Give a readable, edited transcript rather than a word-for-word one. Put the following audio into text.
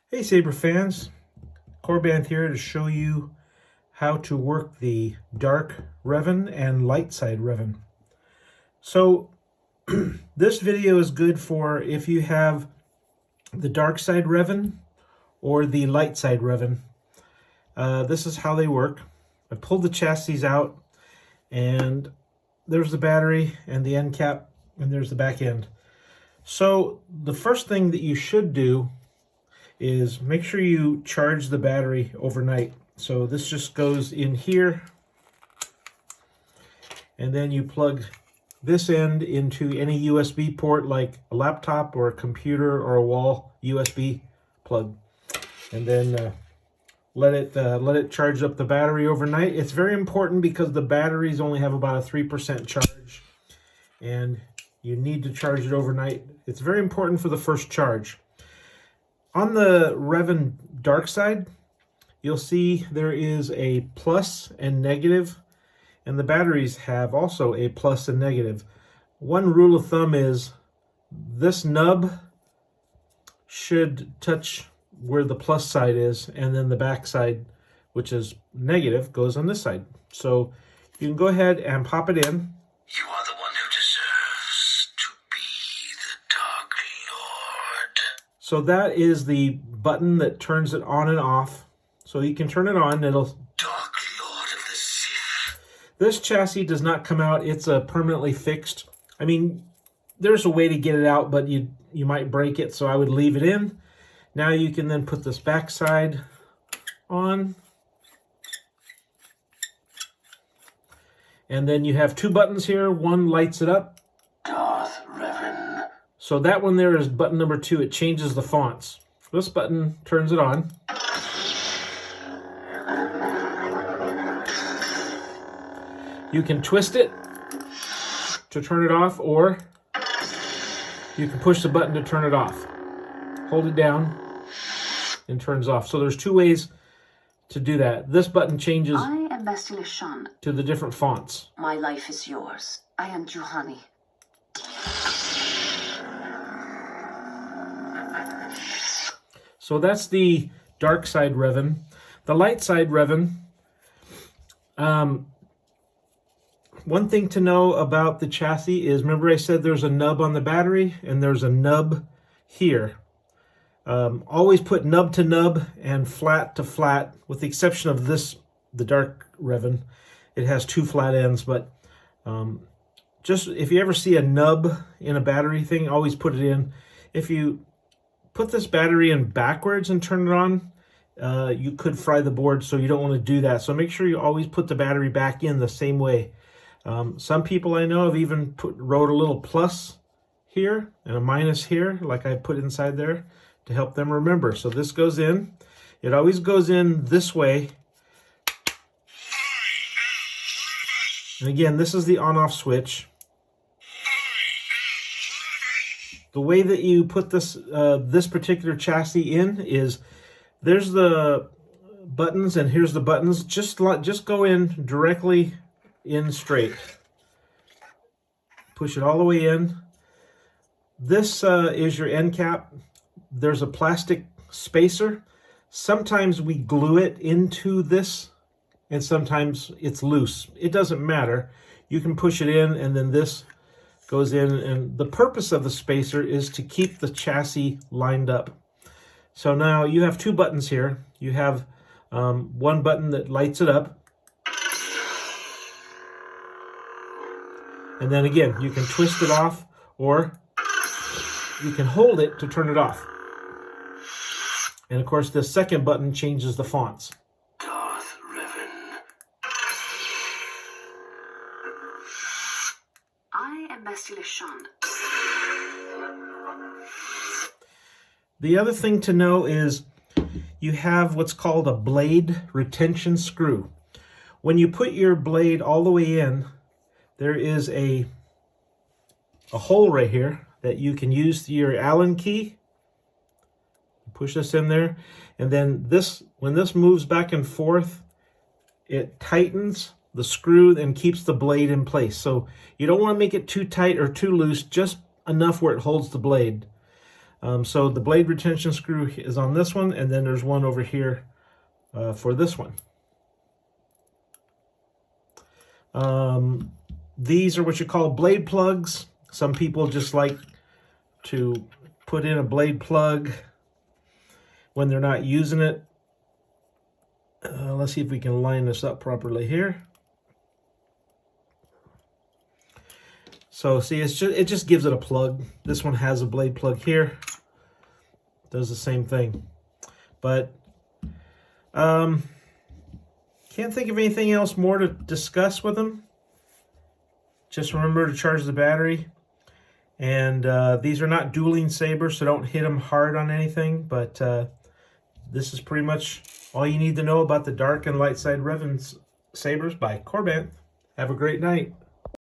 Hey Saber fans, Corband here to show you how to work the dark Revan and light side Revan. So this video is good for if you have the dark side Revan or the light side Revan. This is how they work. I pulled the chassis out and there's the battery and the end cap and there's the back end. So the first thing that you should do is make sure you charge the battery overnight. So this just goes in here, and then you plug this end into any USB port like a laptop or a computer or a wall USB plug, and then let it charge up the battery overnight. It's very important because the batteries only have about a 3% charge, and you need to charge it overnight. It's very important for the first charge. On the Revan dark side, you'll see there is a plus and negative, and the batteries have also a plus and negative. One rule of thumb is this nub should touch where the plus side is, and then the back side, which is negative, goes on this side. So you can go ahead and pop it in. You are the one who deserves to be the Dark Lord. So that is the button that turns it on and off. So you can turn it on, it'll... Dark Lord of the Sith. This chassis does not come out, it's permanently fixed. I mean, there's a way to get it out, but you might break it, so I would leave it in. Now you can then put this back side on. And then you have two buttons here. One lights it up. Darth Revan. So that one there is button number 2. It changes the fonts. This button turns it on. You can twist it to turn it off, or you can push the button to turn it off. Hold it down and turns off. So there's two ways to do that. This button changes I am Bastila Shan. to the different fonts. My life is yours. I am Juhani. So that's the dark side Revan. The light side Revan. One thing to know about the chassis is, remember I said there's a nub on the battery and there's a nub here. Always put nub to nub and flat to flat, with the exception of this, the dark Revan. It has two flat ends, but just if you ever see a nub in a battery thing, always put it in. If you put this battery in backwards and turn it on, you could fry the board, so you don't want to do that. So make sure you always put the battery back in the same way. Some people I know have even wrote a little plus here and a minus here, like I put inside there, to help them remember. So this goes in. It always goes in this way. And again, this is the on-off switch. The way that you put this this particular chassis in is, there's the buttons and here's the buttons. Just go in directly in straight. Push it all the way in. This is your end cap. There's a plastic spacer. Sometimes we glue it into this and sometimes it's loose. It doesn't matter. You can push it in and then this goes in, and the purpose of the spacer is to keep the chassis lined up. So now you have two buttons here. You have one button that lights it up. And then again, you can twist it off, or you can hold it to turn it off. And of course, the second button changes the fonts. Darth Revan. I am Bastila Shan. The other thing to know is you have what's called a blade retention screw. When you put your blade all the way in, there is a hole right here that you can use your Allen key. Push this in there, and then this, when this moves back and forth, it tightens the screw and keeps the blade in place. So you don't want to make it too tight or too loose, just enough where it holds the blade. So the blade retention screw is on this one, and then there's one over here for this one. These are what you call blade plugs. Some people just like to put in a blade plug when they're not using it. Let's see if we can line this up properly here. So see, it just gives it a plug. This one has a blade plug here. Does the same thing. But can't think of anything else more to discuss with them. Just remember to charge the battery. And these are not dueling sabers, so don't hit them hard on anything. But this is pretty much all you need to know about the dark and light side Revan sabers by Corbant. Have a great night.